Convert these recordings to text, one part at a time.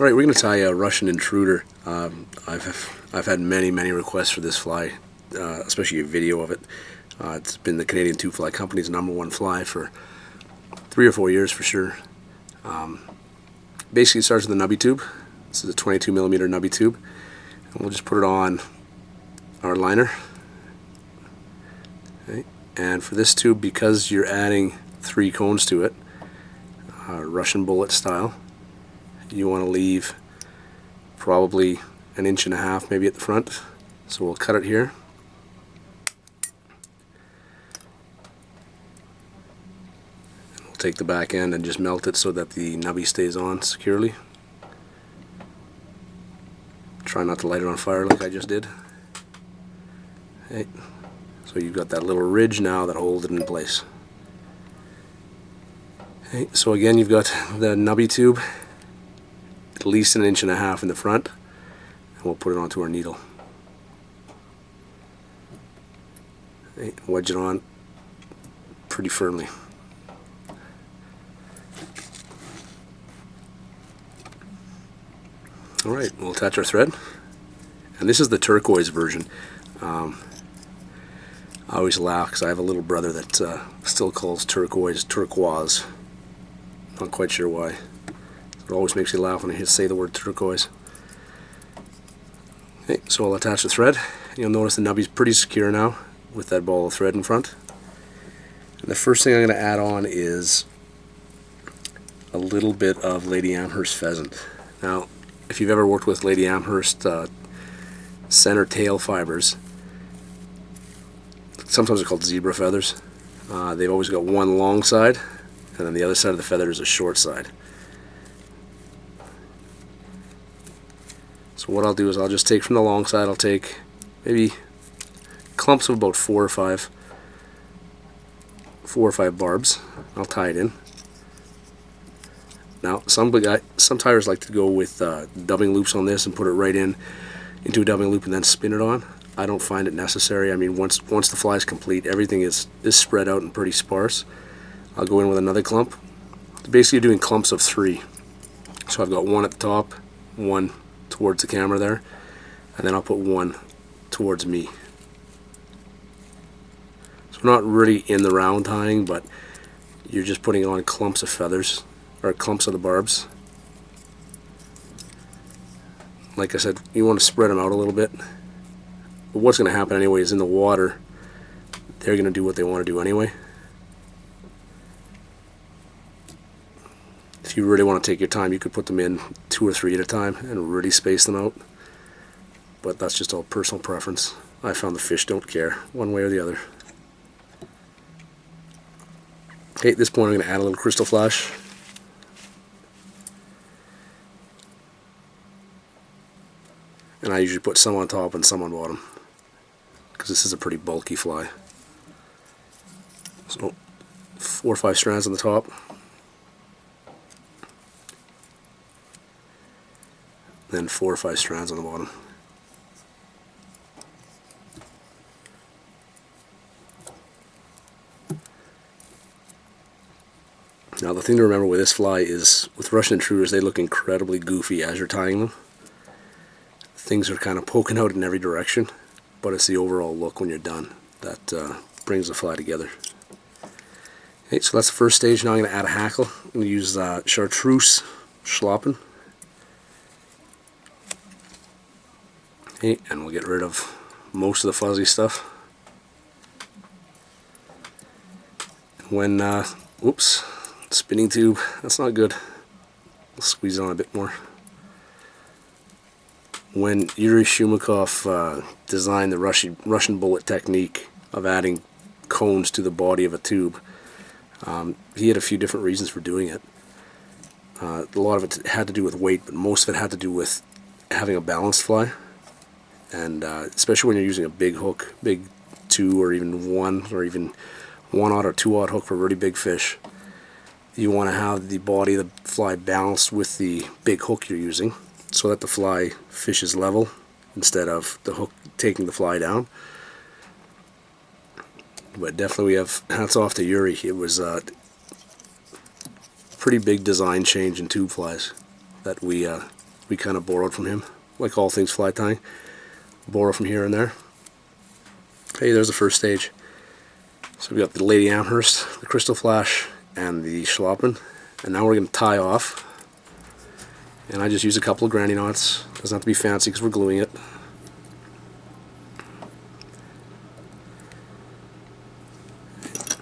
Alright, we're going to tie a Russian Intruder. I've had many requests for this fly, especially a video of it. It's been the Canadian Tube Fly Company's #1 fly for 3 or 4 years for sure. Basically it starts with a nubby tube. This is a 22mm nubby tube. And we'll just put it on our liner. Okay. And for this tube, because you're adding 3 cones to it, Russian bullet style, you want to leave probably 1.5 inches maybe at the front. So we'll cut it here. And we'll take the back end and just melt it so that the nubby stays on securely. Try not to light it on fire like I just did. Okay. So you've got that little ridge now that holds it in place. Okay. So again, you've got the nubby tube at least 1.5 inches in the front, and we'll put it onto our needle. Okay. Wedge it on pretty firmly. Alright, we'll attach our thread, and this is the turquoise version. I always laugh because I have a little brother that still calls turquoise turquoise. Not quite sure why. It always makes me laugh when I say the word turquoise. Okay, so I'll attach the thread. You'll notice the nubby's pretty secure now with that ball of thread in front. And the first thing I'm going to add on is a little bit of Lady Amherst pheasant. Now, if you've ever worked with Lady Amherst center tail fibers, sometimes they're called zebra feathers. They've always got one long side, and then the other side of the feather is a short side. So what I'll do is I'll just take from the long side, I'll take maybe clumps of about 4 or 5 barbs. I'll tie it in. Now some tires like to go with dubbing loops on this and put it right into a dubbing loop and then spin it on. I don't find it necessary. I mean, once the fly is complete, everything is spread out and pretty sparse. I'll go in with another clump. Basically you're doing clumps of 3. So I've got one at the top, one towards the camera there, and then I'll put one towards me. So we're not really in the round tying, but you're just putting on clumps of feathers, or clumps of the barbs. Like I said, you want to spread them out a little bit. But what's going to happen anyway is in the water, they're going to do what they want to do anyway. If you really want to take your time, you could put them in 2 or 3 at a time and really space them out. But that's just all personal preference. I found the fish don't care one way or the other. Okay, at this point I'm going to add a little crystal flash. And I usually put some on top and some on bottom, because this is a pretty bulky fly. So 4 or 5 strands on the top. Then 4 or 5 strands on the bottom. Now the thing to remember with this fly is, with Russian Intruders, they look incredibly goofy as you're tying them. Things are kind of poking out in every direction, but it's the overall look when you're done that brings the fly together. Okay, so that's the first stage. Now I'm going to add a hackle. I'm going to use chartreuse schloppen. Okay, and we'll get rid of most of the fuzzy stuff. When, oops, spinning tube, that's not good. We'll squeeze it on a bit more. When Yuri Shumakov designed the Russian bullet technique of adding cones to the body of a tube, he had a few different reasons for doing it. A lot of it had to do with weight, but most of it had to do with having a balanced fly. And especially when you're using a big hook, big 2 or even 1 or even 1/0 or 2/0 hook for really big fish, you want to have the body of the fly balanced with the big hook you're using, so that the fly fishes level instead of the hook taking the fly down. But definitely we have hats off to Yuri. It was a pretty big design change in tube flies that we we kind of borrowed from him, like all things fly tying. Borrow from here and there. Hey, there's the first stage. So we got the Lady Amherst, the Crystal Flash, and the Schlappen. And now we're going to tie off. And I just use a couple of granny knots. Doesn't have to be fancy because we're gluing it.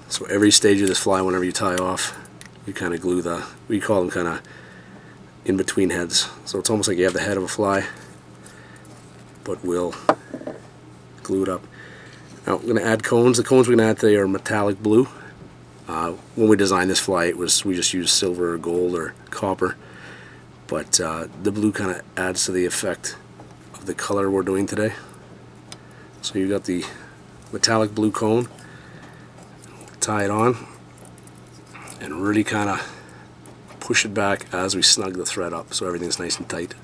So every stage of this fly, whenever you tie off, you kind of glue we call them kind of in between heads. So it's almost like you have the head of a fly, but we'll glue it up. Now we're going to add cones. The cones we're going to add today are metallic blue. When we designed this fly, we just used silver or gold or copper. But the blue kind of adds to the effect of the color we're doing today. So you got the metallic blue cone. Tie it on and really kind of push it back as we snug the thread up so everything's nice and tight.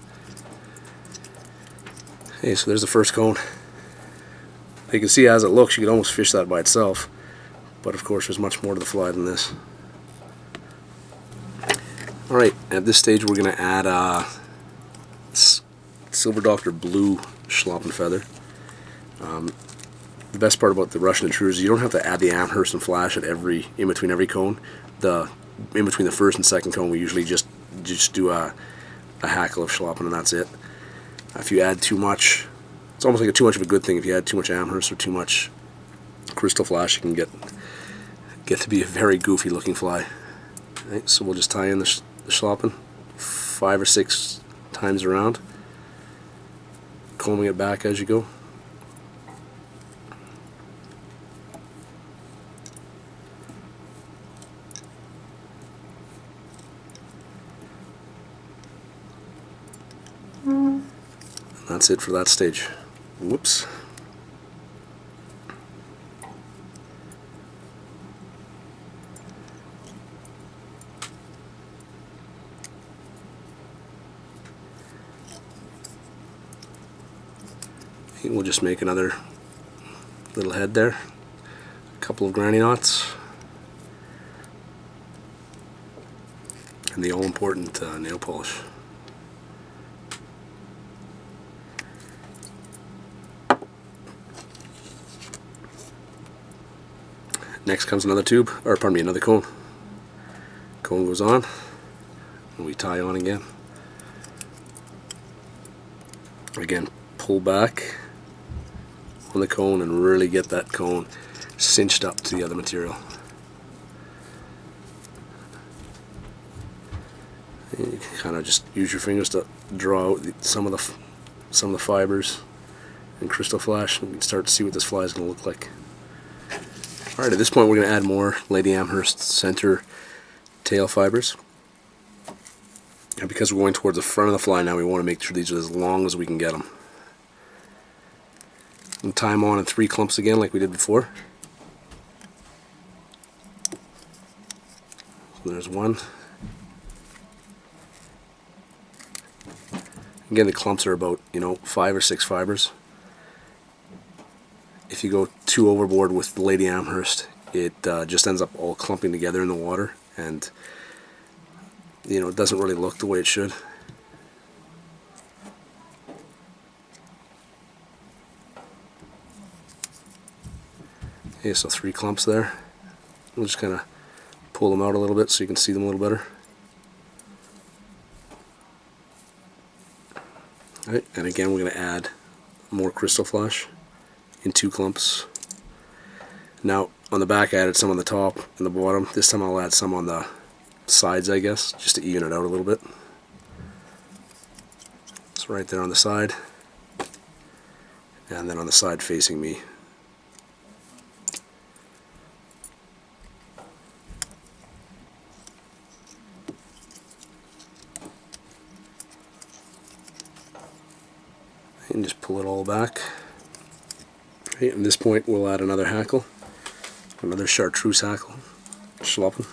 Okay, so there's the first cone. You can see as it looks, you could almost fish that by itself, but of course there's much more to the fly than this. Alright, at this stage we're going to add Silver Doctor Blue Schlappen feather. The best part about the Russian Intruder is you don't have to add the Amherst and Flash in between every cone. In between the first and second cone, we usually just do a hackle of Schlappen and that's it. If you add too much, it's almost like too much of a good thing. If you add too much Amherst or too much Crystal Flash, you can get to be a very goofy looking fly. Right, so we'll just tie in the Schlappen 5 or 6 times around, combing it back as you go. That's it for that stage. Whoops. We'll just make another little head there. A couple of granny knots. And the all-important nail polish. Next comes another tube, or pardon me, another cone. Cone goes on, and we tie on again. Again, pull back on the cone and really get that cone cinched up to the other material. And you can kind of just use your fingers to draw out some of the fibers and Crystal Flash, and you can start to see what this fly is going to look like. Alright, at this point we're going to add more Lady Amherst center tail fibers. And because we're going towards the front of the fly now, we want to make sure these are as long as we can get them. And tie them on in 3 clumps again like we did before. So there's one. Again, the clumps are about 5 or 6 fibers. If you go too overboard with the Lady Amherst, it just ends up all clumping together in the water, and it doesn't really look the way it should. Okay, so 3 clumps there. We'll just kind of pull them out a little bit so you can see them a little better. All right, and again we're going to add more Crystal Flash in 2 clumps. Now on the back I added some on the top and the bottom. This time I'll add some on the sides, I guess, just to even it out a little bit. So right there on the side, and then on the side facing me. And just pull it all back. Okay, at this point we'll add another hackle, another chartreuse hackle, Schlappen.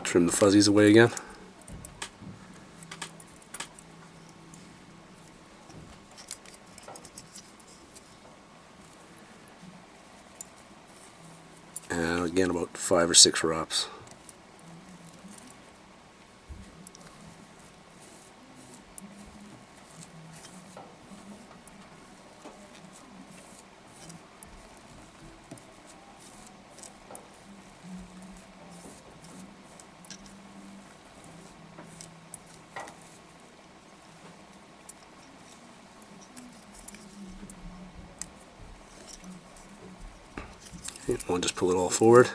Trim the fuzzies away again. 5 or 6 wraps. We'll just pull it all forward.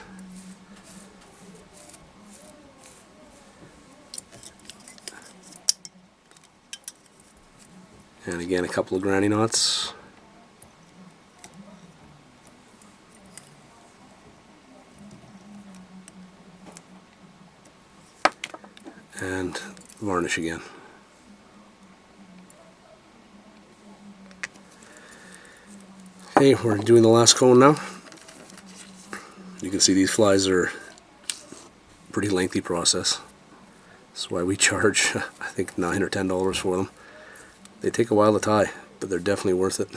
And again, a couple of granny knots. And varnish again. Okay, we're doing the last cone now. You can see these flies are a pretty lengthy process. That's why we charge, I think, $9 or $10 for them. They take a while to tie, but they're definitely worth it.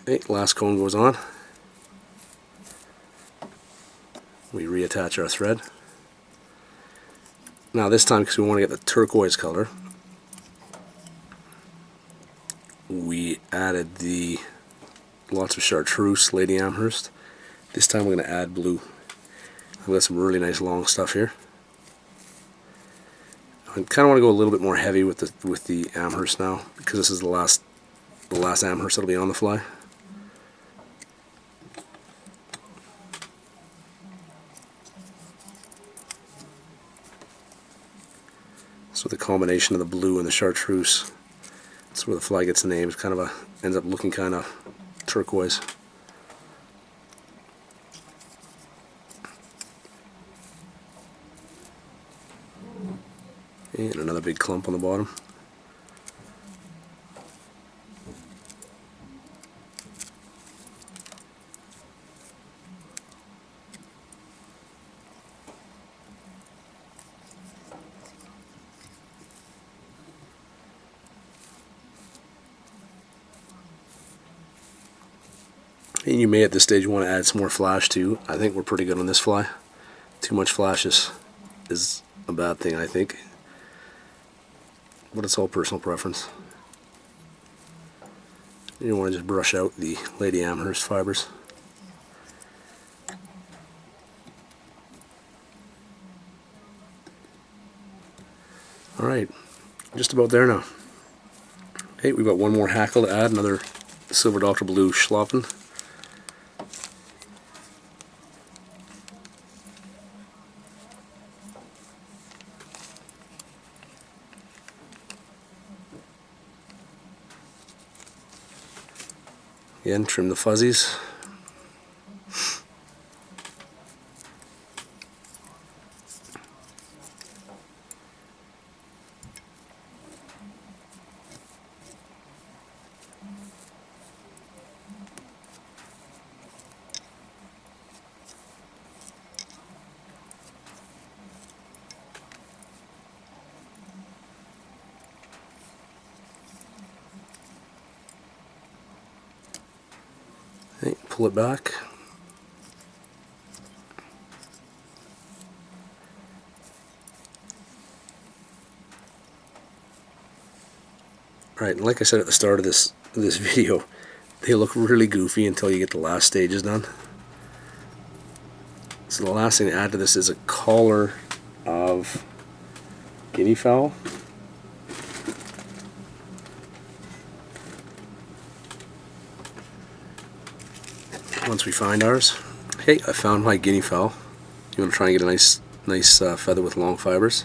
Okay, last cone goes on. We reattach our thread. Now this time, because we want to get the turquoise color, we added the lots of chartreuse Lady Amherst. This time we're going to add blue. I've got some really nice long stuff here. I kind of want to go a little bit more heavy with the Amherst now, because this is the last Amherst that'll be on the fly. So the combination of the blue and the chartreuse, that's where the fly gets the name. It's kind of ends up looking kind of turquoise. And another big clump on the bottom. And you may at this stage want to add some more flash too. I think we're pretty good on this fly. Too much flash is a bad thing, I think. But it's all personal preference. You want to just brush out the Lady Amherst fibers. Alright, just about there now. Okay, we've got one more hackle to add, another Silver Dr. Blue Schlappen. Again, trim the fuzzies. Okay, pull it back. Right, and like I said at the start of this video, they look really goofy until you get the last stages done. So the last thing to add to this is a collar of guinea fowl. Once we find ours. Hey, I found my guinea fowl. You want to try and get a nice feather with long fibers.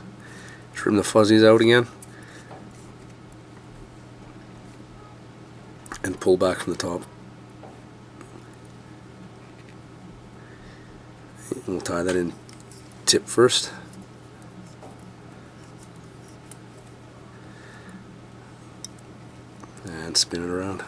Trim the fuzzies out again. And pull back from the top. And we'll tie that in tip first. And spin it around.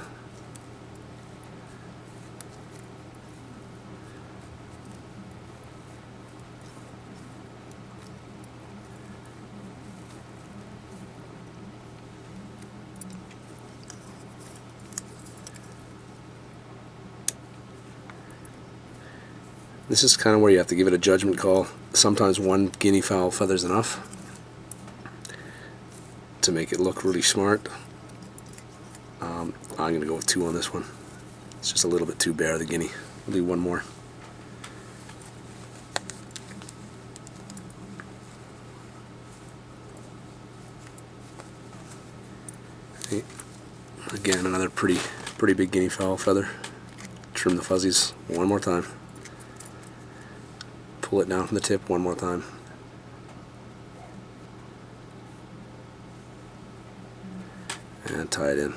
This is kind of where you have to give it a judgment call. Sometimes one guinea fowl feather is enough to make it look really smart. I'm going to go with 2 on this one. It's just a little bit too bare, the guinea. We'll do 1 more. Okay. Again, another pretty big guinea fowl feather. Trim the fuzzies 1 more time. Pull it down from the tip 1 more time. And tie it in.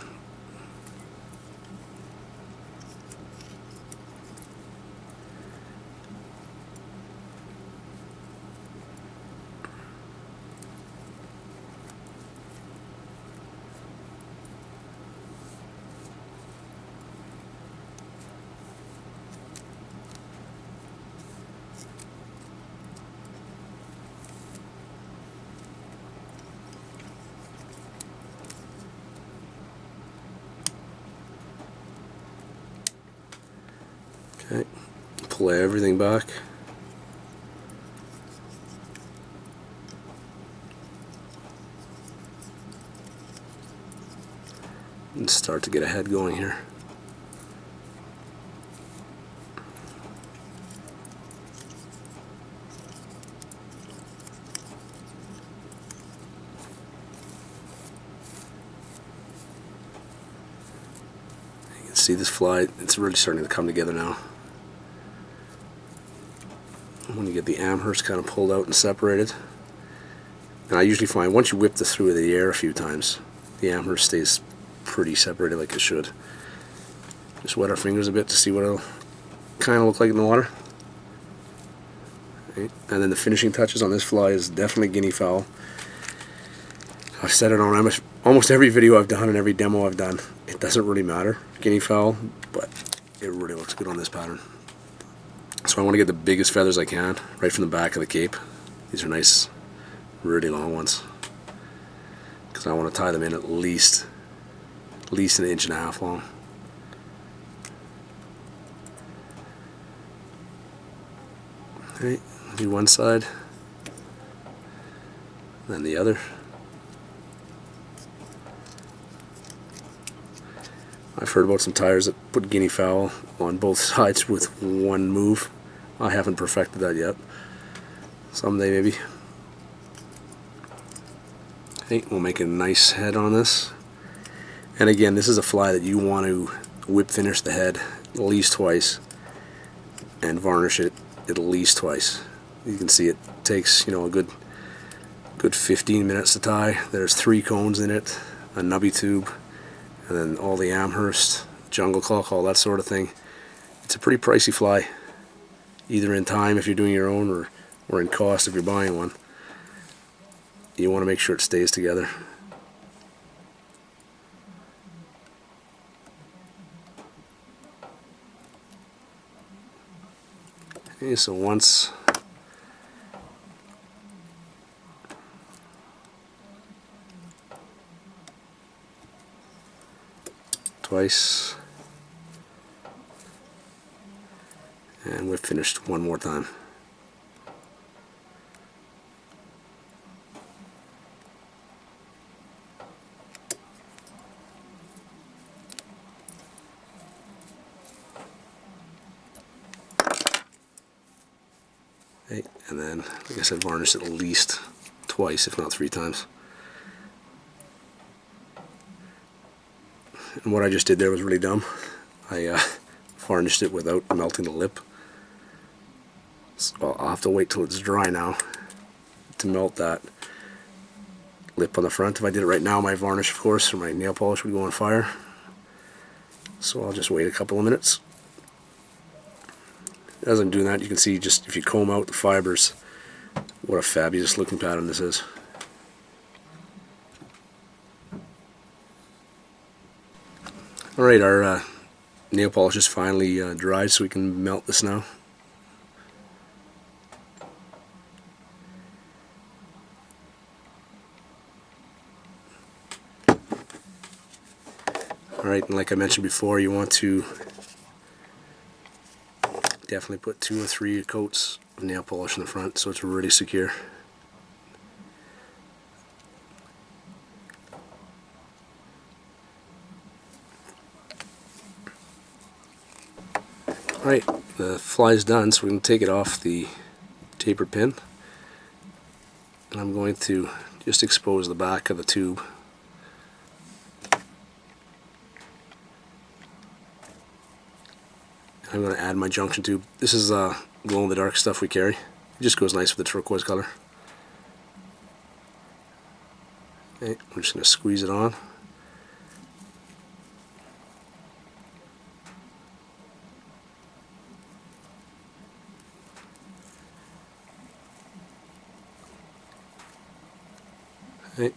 Okay, pull everything back. And start to get a head going here. You can see this fly, it's really starting to come together now. When you get the Amherst kind of pulled out and separated. And I usually find once you whip this through the air a few times, the Amherst stays pretty separated like it should. Just wet our fingers a bit to see what it'll kind of look like in the water. Okay. And then the finishing touches on this fly is definitely guinea fowl. I've said it on almost every video I've done and every demo I've done. It doesn't really matter, guinea fowl, but it really looks good on this pattern. So I want to get the biggest feathers I can right from the back of the cape. These are nice, really long ones, because I want to tie them in at least 1.5 inches long. Okay, do one side, then the other. I've heard about some tyers that put guinea fowl on both sides with 1 move. I haven't perfected that yet. Someday maybe. Okay, we'll make a nice head on this. And again, this is a fly that you want to whip finish the head at least twice and varnish it at least twice. You can see it takes, a good 15 minutes to tie. There's 3 cones in it, a nubby tube, and then all the Amherst, jungle clock, all that sort of thing. It's a pretty pricey fly, either in time if you're doing your own or in cost if you're buying one. You want to make sure it stays together. Okay, so once, twice, and we've finished 1 more time. Okay, and then, like I said, varnish at least twice, if not 3 times. And what I just did there was really dumb. I varnished it without melting the lip. So I'll have to wait till it's dry now to melt that lip on the front. If I did it right now, my varnish, of course, or my nail polish would go on fire. So I'll just wait a couple of minutes. As I'm doing that, you can see just if you comb out the fibers, what a fabulous looking pattern this is. Alright, our nail polish is finally dried, so we can melt this now. Alright, and like I mentioned before, you want to definitely put 2 or 3 coats of nail polish in the front so it's really secure. Alright, the fly's done, so we can take it off the taper pin. And I'm going to just expose the back of the tube. I'm going to add my junction tube. This is glow-in-the-dark stuff we carry. It just goes nice with the turquoise color. Okay, I'm just going to squeeze it on. Okay.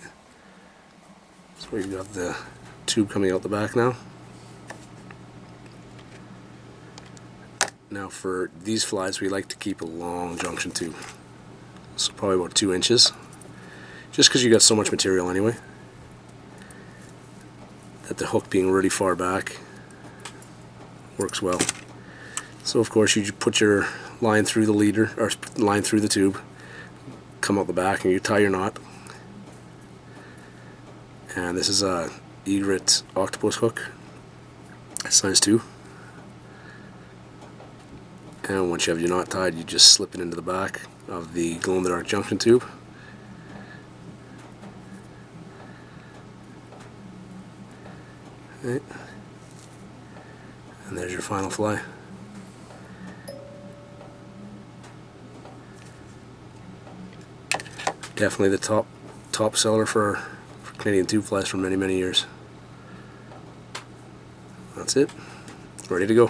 So we've got the tube coming out the back now. Now for these flies we like to keep a long junction tube. So probably about 2 inches. Just because you got so much material anyway. That the hook being really far back works well. So of course you put your line through the leader, or line through the tube, come out the back and you tie your knot. And this is a egret octopus hook, size 2. And once you have your knot tied, you just slip it into the back of the glow-in-the-dark junction tube. Okay. And there's your final fly. Definitely the top seller for Canadian tube flies for many, many years. That's it. Ready to go.